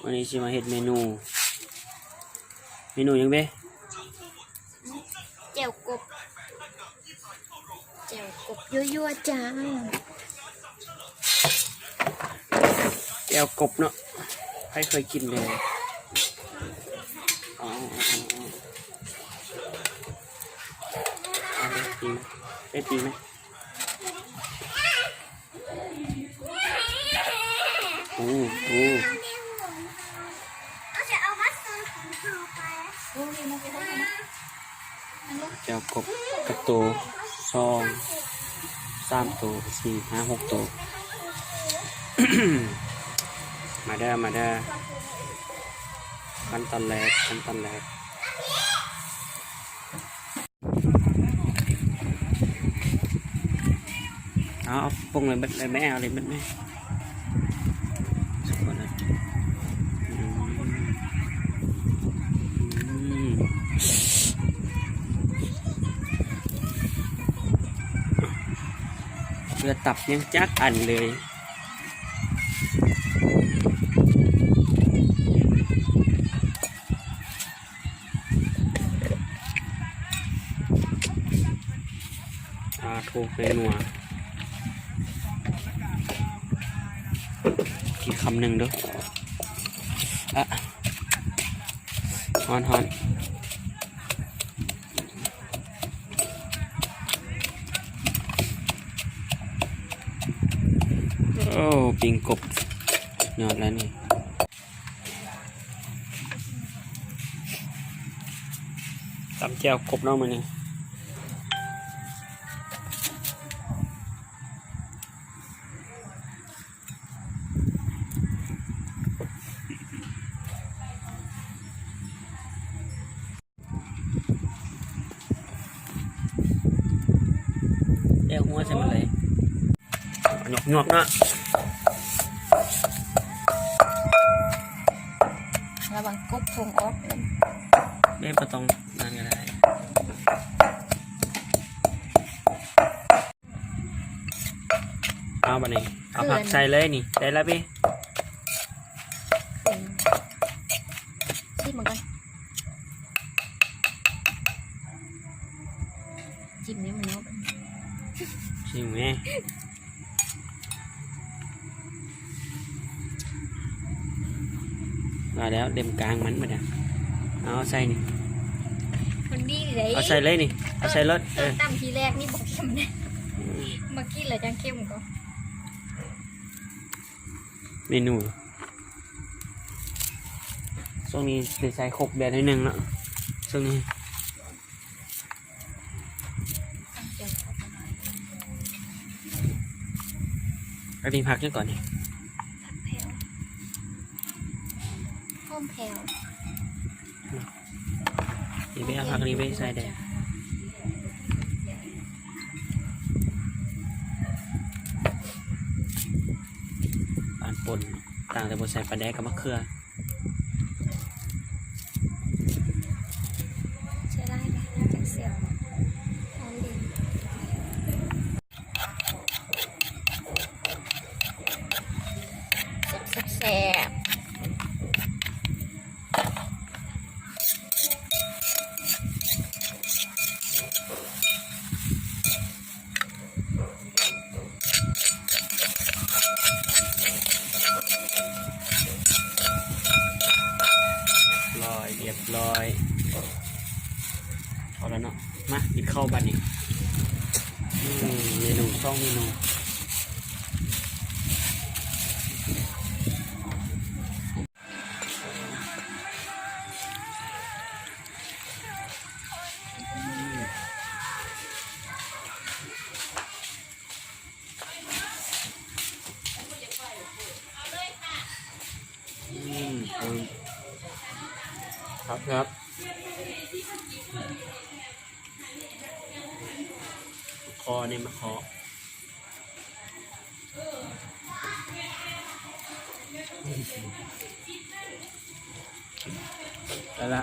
วันนี้สิมาเฮ็ดเมนูยังเบ้แจ่วกบยั่วๆจ้าแจ่วกบเนาะใครเคยกินเลยอ๋อได้ปีไหมโอ้แจ่วกบกับตัว3 ตัว 4 5 6 ตัว มาเด้อขั้นตอนแรกเอาปรุงเลยเบ็ดเลยแม่เอาเลยเบ็ดแม่สักคนนะเรือตับยังจักอันเลยถูกเลยนัวกินคำหนึ่งด้วยฮอนโอ้ปิงกบยอดแล้วนี่ตำแจ่วกบน้องมันนี่แจ่วหัวใช่ไหมเลยหยอกนะระวังกบทงออกไม่ประตองนั่นก็ได้เอาบันนี้เอาผักใส่เลยนี่ได้แล้วพี่ชิมเหมือนกันจิ้มนี้มันเนาะชิมไหมมาแล้วเต็มกลางมันมาเนี่ยเอาใส่นี่มันดีเลยเอาใส่เลยนี่เอาใส่รถตั้มทีแรกนี่บอกเข้มเนี่ยเมื่อกี้เหลือจังเข้มก็เมนูช่วงนี้ใส่ครบแบบนิดนึงเนาะช่วงนี้ไปพิงผักนี่ก่อนนี่หอมแผ่วนี่ไปเอาผักนี้ไปใส่ได้ปานป่นต่างแต่บนใส่ปลาแดกกับมะเขือใช้ได้ไหมจังเสียบหอมดีแซ่บเรียบร้อยเอาแล้วเนาะมากินข้าวบัดนี้เมนู2 เมนูครับคอเนี่ยมาคอแล้วละ